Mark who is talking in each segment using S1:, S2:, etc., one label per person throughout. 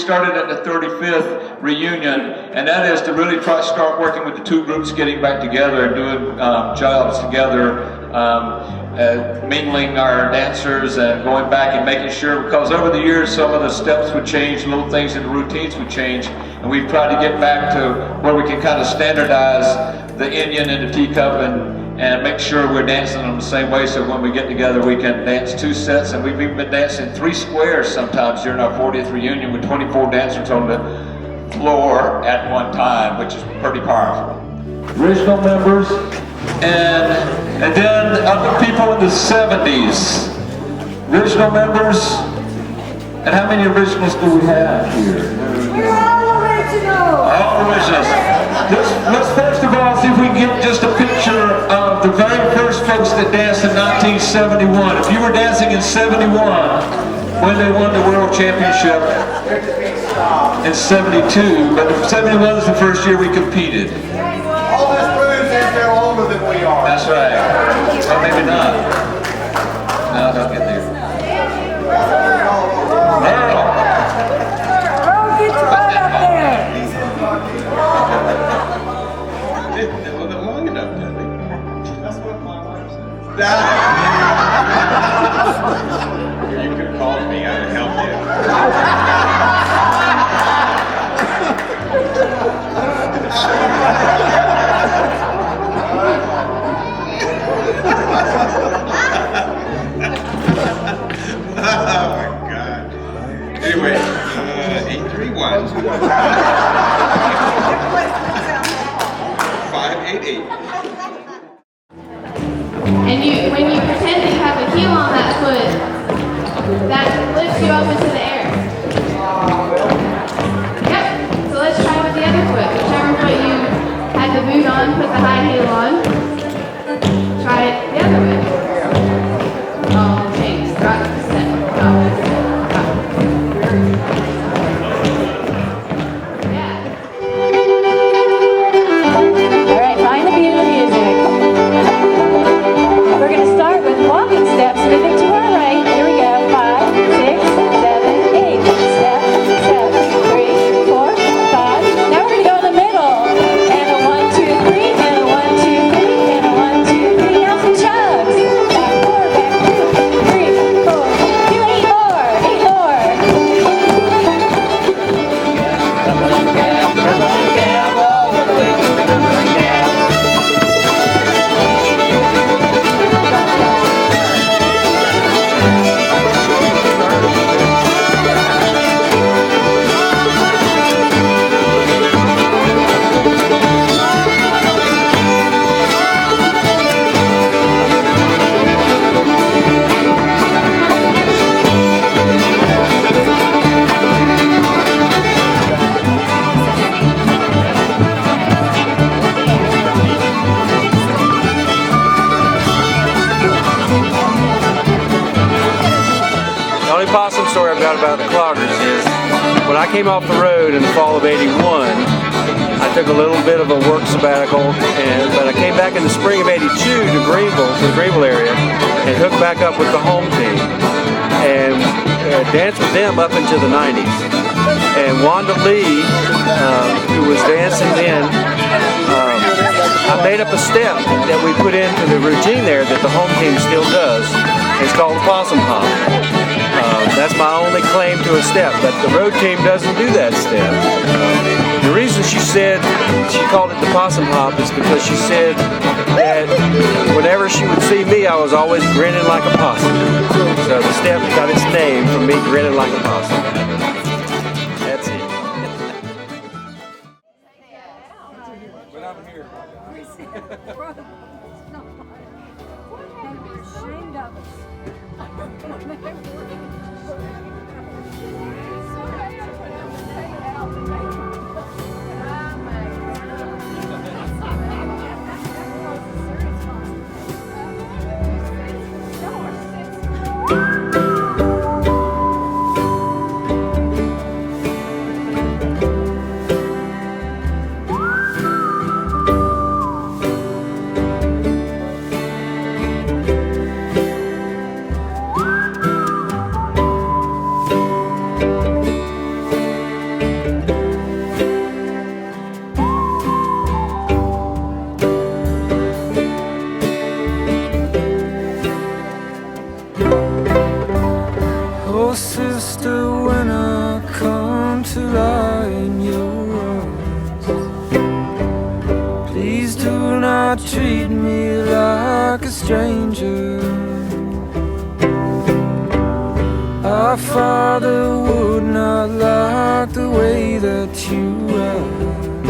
S1: started at the 35th reunion, and that is to really start working with the two groups, getting back together and doing jobs together, mingling our dancers and going back and making sure, because over the years some of the steps would change, little things in the routines would change, and we've tried to get back to where we can kind of standardize the Indian and the teacup and make sure we're dancing them the same way, so when we get together we can dance 2 sets. And we've even been dancing 3 squares sometimes during our 40th reunion with 24 dancers on the floor at one time, which is pretty powerful. Original members, and then other people in the 70s. Original members, and how many originals do we have here?
S2: We're all original!
S1: All originals. Let's first of all see if we can get just a picture of the very first folks that danced in 1971. If you were dancing in 71, when they won the World Championship in 72, but 71 was the first year we competed.
S3: All this proves is they're older than we are.
S1: That's right. Well, maybe not. No, don't get there. Earl!
S2: Earl, get your butt up there!
S4: It wasn't long enough, did it?
S3: That's what my wife said.
S4: You could have called me, I'd have helped you. Oh my God. Anyway, 831. 588.
S5: And when you pretend that you have a heel on that foot, that lifts you up into the air. Yep. So let's try with the other foot. Whichever foot you had the boot on, put the high heel on. Try it the other way. Okay, start to set.
S6: Possum story I've got about the Cloggers is when I came off the road in the fall of '81, I took a little bit of a work sabbatical, but I came back in the spring of '82 to Greenville, to the Greenville area, and hooked back up with the home team and danced with them up into the '90s. And Wanda Lee, who was dancing then, I made up a step that we put into the routine there that the home team still does. It's called the Possum Hop. That's my only claim to a step, but the road team doesn't do that step. The reason she called it the Possum Hop is because she said that whenever she would see me, I was always grinning like a possum. So the step got its name from me grinning like a possum. That's it.
S1: But I'm here.
S2: Ashamed of us.
S7: not treat me like a stranger. Our Father would not like the way that you act,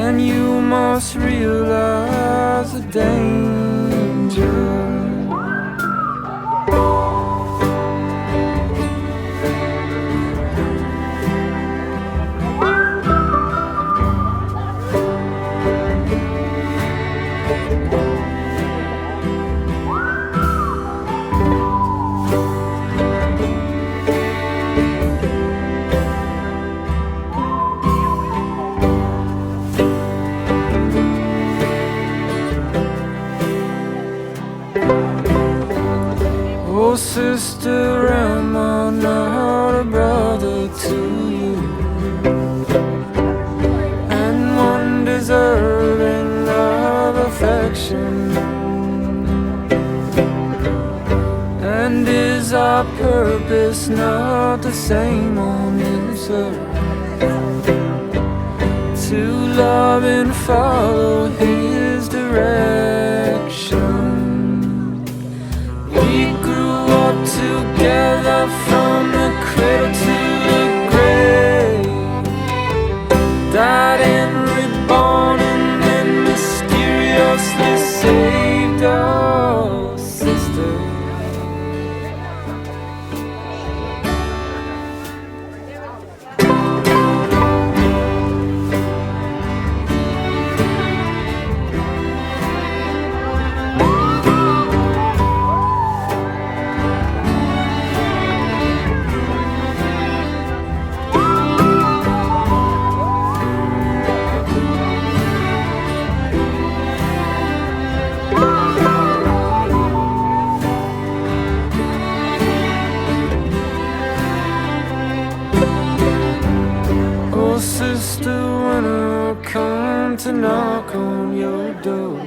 S7: and you must realize the danger. Oh, sister, am I not a brother to you, and one deserving of affection? And is our purpose not the same on this earth, to love and follow His direction? We grew up together from the cradle to the grave, died and reborn and then mysteriously saved. Oh, sister, sister, when I'll come to knock on your door,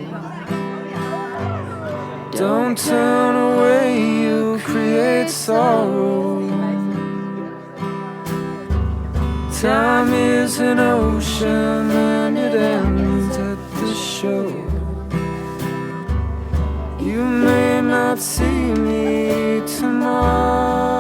S7: don't turn away, you'll create sorrow. Time is an ocean and it ends at the shore. You may not see me tomorrow.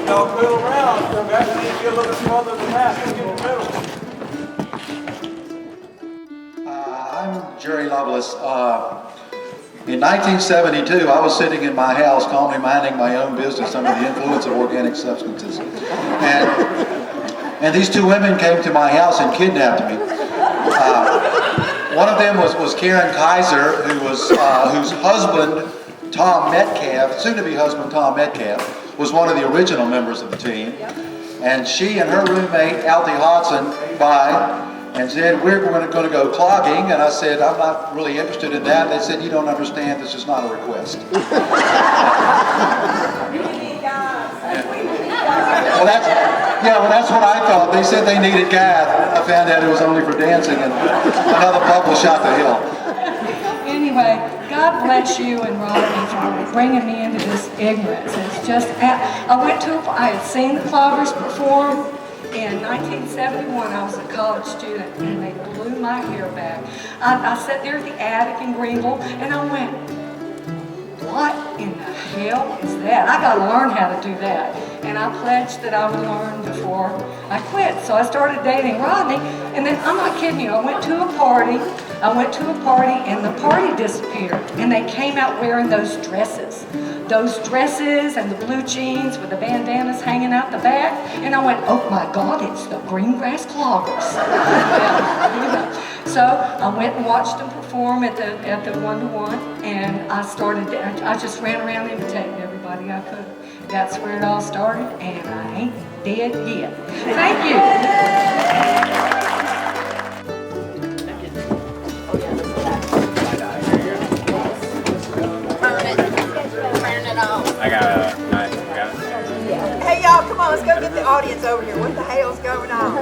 S3: Y'all go around. Perhaps you need to get a little bit farther than that. Get in the middle.
S8: Jerry Lovelace. In 1972, I was sitting in my house calmly minding my own business under the influence of organic substances. And these two women came to my house and kidnapped me. One of them was Karen Kaiser, whose husband, Tom Metcalf, soon-to-be husband Tom Metcalf, was one of the original members of the team. And she and her roommate, Althea Hodson, came by and said, we're going to go clogging. And I said, I'm not really interested in that. They said, you don't understand, this is not a request. Well, that's what I thought. They said they needed guys. I found out it was only for dancing, and another bubble shot the hill.
S2: Anyway, God bless you and Rodney for bringing me into this ignorance. It's just, I had seen the Cloggers perform in 1971. I was a college student, and they blew my hair back. I sat there at the attic in Greenville, and I went, what in the hell is that? I got to learn how to do that. And I pledged that I would learn before I quit. So I started dating Rodney, and then, I'm not kidding you, I went to a party, and the party disappeared. And they came out wearing those dresses and the blue jeans with the bandanas hanging out the back. And I went, oh my God, it's the Green Grass Cloggers. So I went and watched them perform at the 1-to-1, and I just ran around imitating everybody I could. That's where it all started, and I ain't dead yet. Thank you.
S4: I got it.
S9: Hey y'all, come on, let's go get the audience over here. What the hell's going on?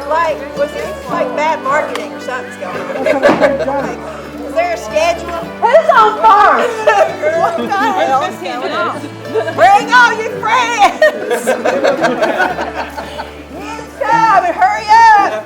S9: Like, was this like bad marketing or something's going on? Is there a schedule?
S2: Who's on first?
S9: What the hell is going on? Bring all your friends! Inside and hurry up!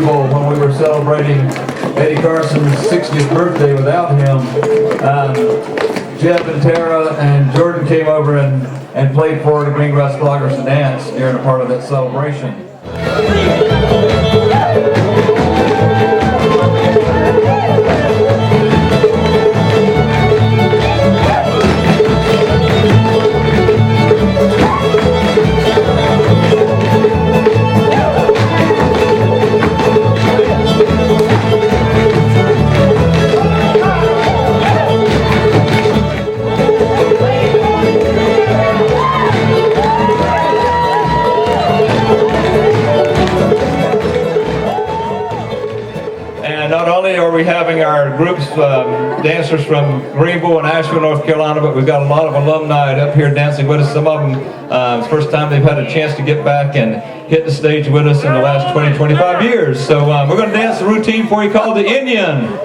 S10: When we were celebrating Eddie Carson's 60th birthday without him, Jeff and Tara and Jordan came over and played for the Green Grass Cloggers to dance during a part of that celebration. We're having our groups, dancers from Greenville and Asheville, North Carolina, but we've got a lot of alumni up here dancing with us. Some of them, it's the first time they've had a chance to get back and hit the stage with us in the last 20, 25 years. So we're going to dance the routine for you called the Indian.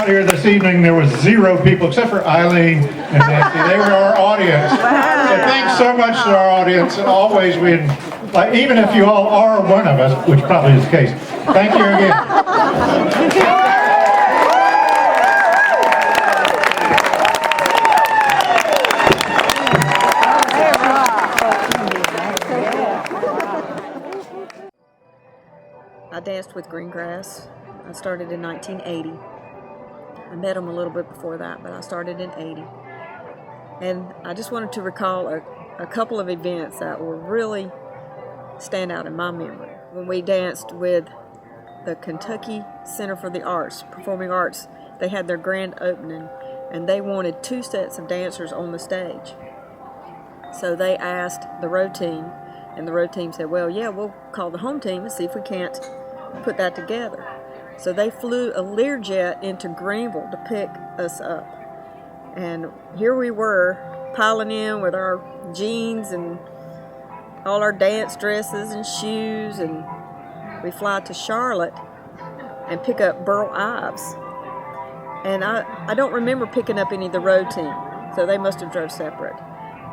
S3: out here this evening, there was 0 people except for Eileen and Nancy. They were our audience. So thanks so much to our audience. And always, like, even if you all are one of us, which probably is the case, thank you again.
S11: I danced with Green Grass. I started in 1980. I met them a little bit before that, but I started in 80. And I just wanted to recall a couple of events that will really stand out in my memory. When we danced with the Kentucky Center for the Arts, Performing Arts, they had their grand opening, and they wanted 2 sets of dancers on the stage. So they asked the road team, and the road team said, well, yeah, we'll call the home team and see if we can't put that together. So they flew a Learjet into Greenville to pick us up. And here we were, piling in with our jeans and all our dance dresses and shoes, and we fly to Charlotte and pick up Burl Ives. And I don't remember picking up any of the road team, so they must have drove separate.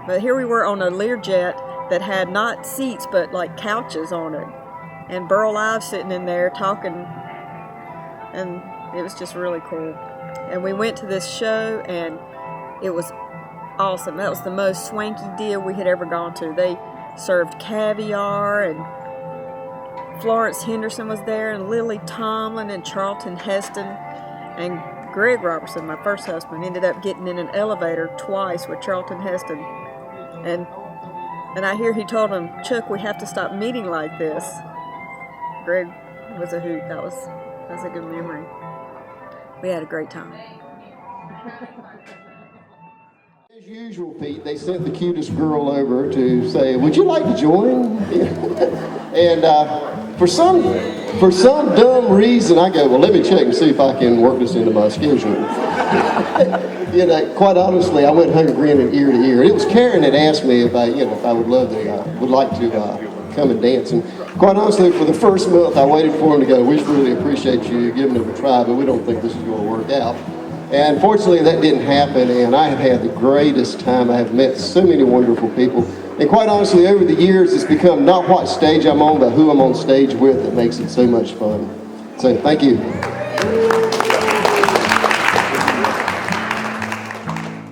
S11: But here we were on a Learjet that had not seats but like couches on it, and Burl Ives sitting in there talking, and it was just really cool. And we went to this show, and it was awesome. That was the most swanky deal we had ever gone to. They served caviar, and Florence Henderson was there, and Lily Tomlin, and Charlton Heston, and Greg Robertson, my first husband, ended up getting in an elevator twice with Charlton Heston. And I hear he told him, Chuck, we have to stop meeting like this. Greg was a hoot. That's a good memory. We had a great time.
S12: As usual, Pete, they sent the cutest girl over to say, would you like to join? And for some dumb reason, I go, well, let me check and see if I can work this into my schedule. You know, quite honestly, I went home grinning ear to ear. It was Karen that asked me if I would like to come and dance. And quite honestly, for the first month, I waited for him to go, we really appreciate you giving it a try, but we don't think this is going to work out. And fortunately, that didn't happen, and I have had the greatest time. I have met so many wonderful people. And quite honestly, over the years, it's become not what stage I'm on, but who I'm on stage with that makes it so much fun. So, thank you.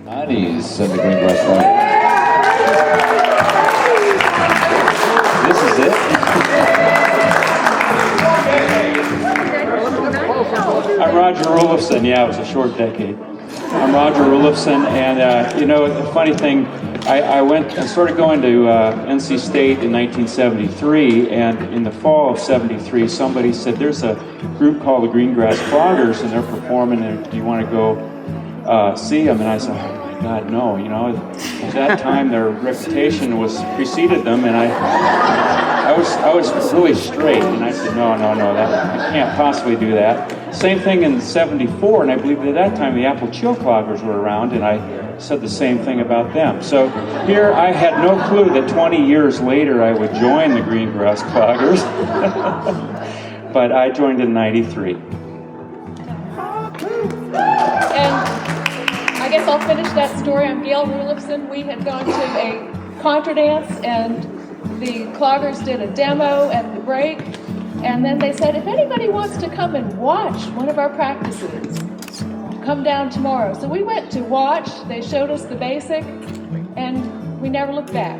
S13: 90s in the Green Grass Cloggers. This is it.
S14: I'm Roger Rulifson. Yeah, it was a short decade. I'm Roger Rulifson, and you know, the funny thing, I started going to NC State in 1973, and in the fall of '73, somebody said, there's a group called the Green Grass Cloggers, and they're performing, and do you want to go see them? And I said, oh my God, no, you know, at that time their reputation was preceded them, and I was really straight, and I said, no, that I can't possibly do that. Same thing in '74, and I believe at that time the Apple Chill Cloggers were around, and I said the same thing about them. So here I had no clue that 20 years later I would join the Green Grass Cloggers, but I joined in '93.
S15: And I guess I'll finish that story. I'm Gail Rulifson. We had gone to a contra dance, and the Cloggers did a demo at the break, and then they said, if anybody wants to come and watch one of our practices, come down tomorrow. So we went to watch. They showed us the basic, and we never looked back.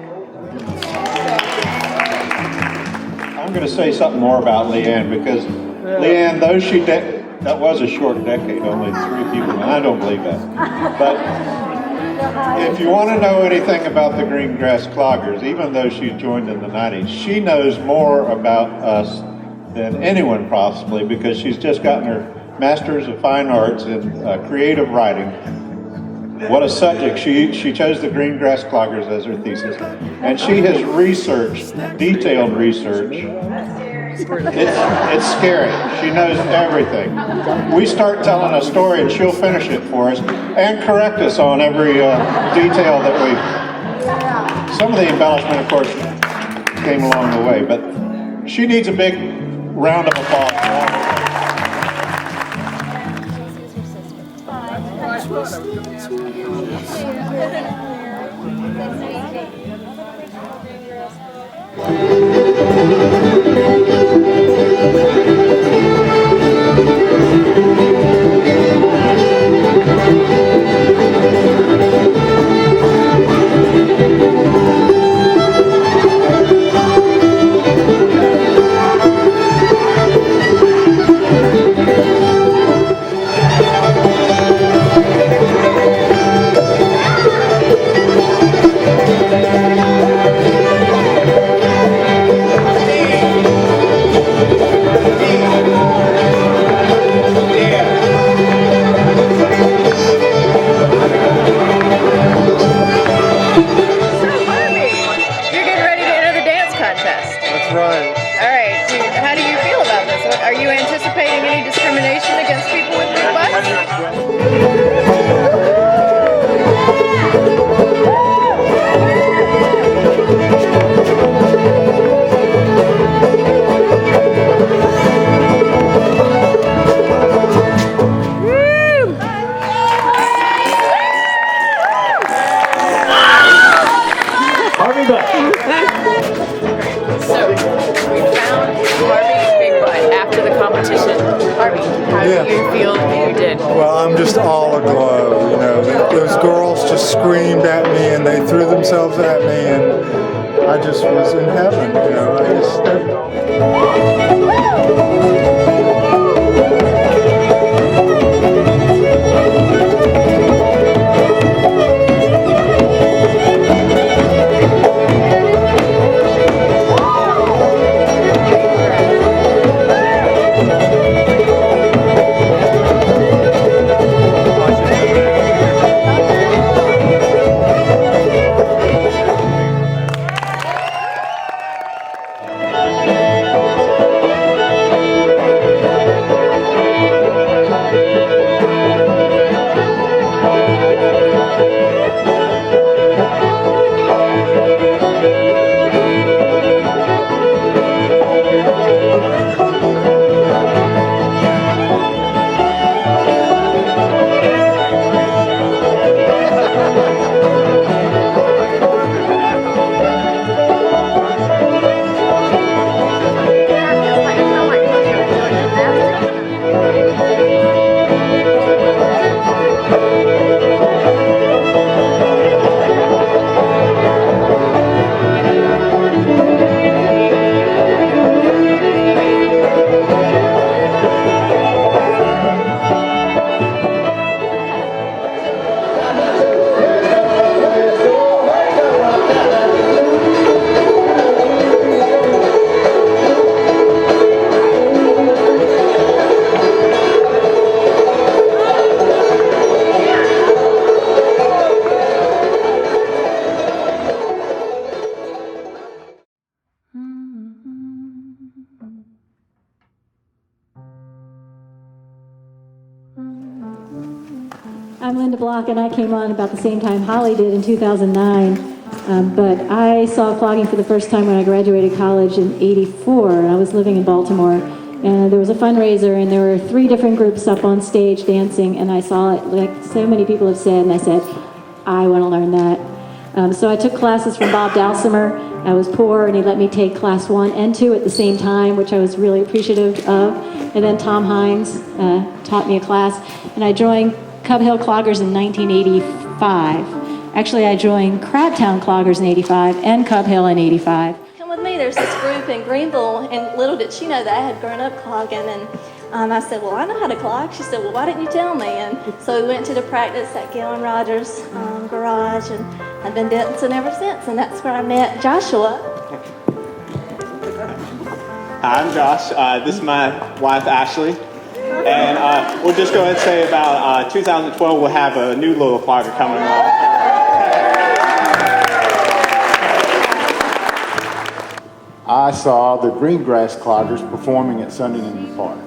S16: I'm going to say something more about Leanne, because Leanne, though that was a short decade, only 3 people, and I don't believe that. But if you want to know anything about the Green Grass Cloggers, even though she joined in the 90s, she knows more about us than anyone possibly, because she's just gotten her Master's of Fine Arts in creative writing. What a subject. She chose the Green Grass Cloggers as her thesis. And she has researched, detailed research. It's scary. She knows everything. We start telling a story and she'll finish it for us and correct us on every detail that we... Some of the embellishment, of course, came along the way, but she needs a big round of applause.
S17: I'm Linda Block, and I came on about the same time Holly did in 2009. But I saw clogging for the first time when I graduated college in '84, and I was living in Baltimore. And there was a fundraiser, and there were 3 different groups up on stage dancing, and I saw it, like so many people have said, and I said, I want to learn that. So I took classes from Bob Dalsimer. I was poor, and he let me take class 1 and 2 at the same time, which I was really appreciative of. And then Tom Hines taught me a class, and I joined Cub Hill Cloggers in 1985. Actually, I joined Crabtown Cloggers in '85 and Cub Hill in '85.
S18: Come with me. There's this group in Greenville, and little did she know that I had grown up clogging. And I said, well, I know how to clog. She said, well, why didn't you tell me? And so we went to the practice at Gail and Rogers' garage, and I've been dancing ever since. And that's where I met Joshua.
S19: Hi, I'm Josh. This is my wife, Ashley. And we'll just go ahead and say about 2012, we'll have a new little clogger coming along.
S20: I saw the Green Grass Cloggers performing at Sunday in the Park.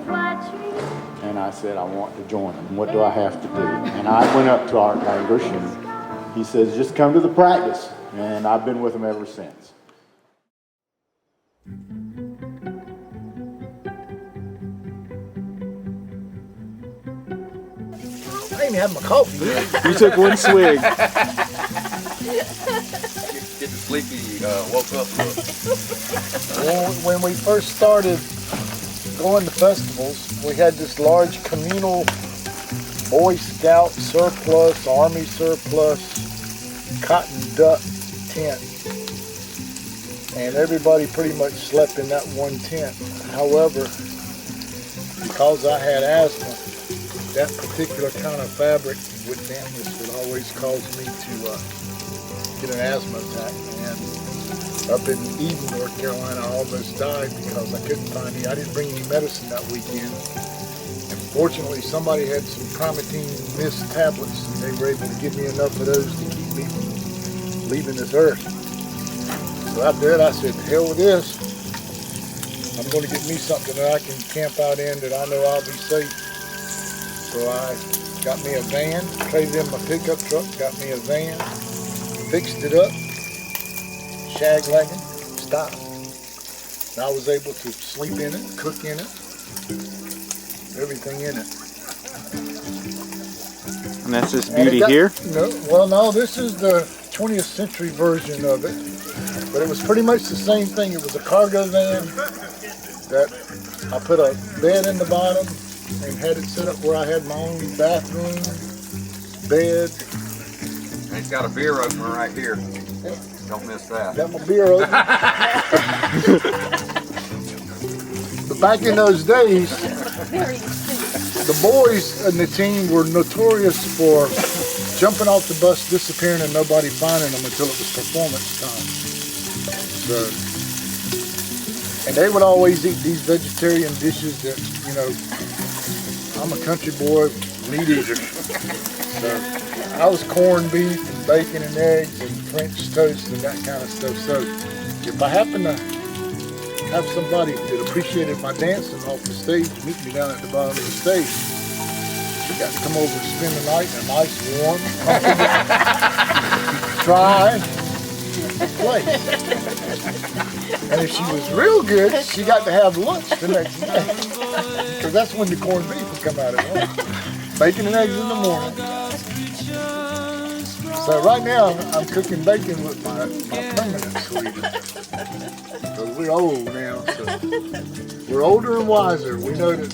S20: And I said, I want to join them. What do I have to do? And I went up to Art Languish, and he says, just come to the practice. And I've been with them ever since.
S21: even have my coffee.
S19: You took one swig.
S22: Getting sleepy, woke up.
S21: When we first started going to festivals, we had this large communal Boy Scout surplus, Army surplus, cotton duck tent. And everybody pretty much slept in that one tent. However, because I had asthma, that particular kind of fabric with dampness would always cause me to get an asthma attack. And up in Eden, North Carolina, I almost died because I couldn't find any. I didn't bring any medicine that weekend. And fortunately, somebody had some Primatine Mist tablets, and they were able to give me enough of those to keep me from leaving this earth. So after that, I said, to hell with this. I'm going to get me something that I can camp out in that I know I'll be safe. So I got me a van, traded in my pickup truck, got me a van, fixed it up, shag wagon, stopped. And I was able to sleep in it, cook in it, everything in it.
S19: And that's this beauty here?
S21: No, this is the 20th century version of it. But it was pretty much the same thing. It was a cargo van that I put a bed in the bottom and had it set up where I had my own bathroom, bed.
S22: And it's got a beer opener right here. Don't miss that.
S21: Got my beer open. But back in those days, the boys in the team were notorious for jumping off the bus, disappearing, and nobody finding them until it was performance time. So, and they would always eat these vegetarian dishes that, you know, I'm a country boy, meat eater. So I was corned beef and bacon and eggs and French toast and that kind of stuff. So if I happen to have somebody that appreciated my dancing off the stage meet me down at the bottom of the stage, she got to come over and spend the night in a nice, warm, dry place. And if she was real good, she got to have lunch the next day. Because that's when the corned beef would come out at home. Bacon and eggs in the morning. So right now, I'm cooking bacon with my permanent sweetener. Because we're old now, so we're older and wiser. We know that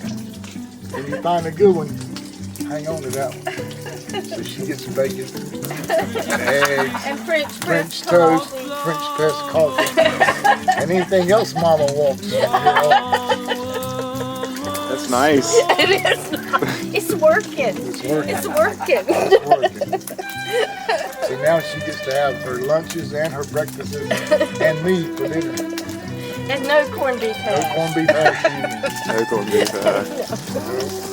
S21: when you find a good one, hang on to that one. So she gets bacon, eggs,
S9: And
S21: French toast, French press coffee, and anything else Mama wants. You know?
S19: That's nice.
S9: It is. It's working.
S21: It's working.
S9: It's working.
S21: It's working. So now she gets to have her lunches and her breakfasts and me for dinner.
S9: And no corned beef hash.
S21: No corned beef hash.
S19: No corned beef hash.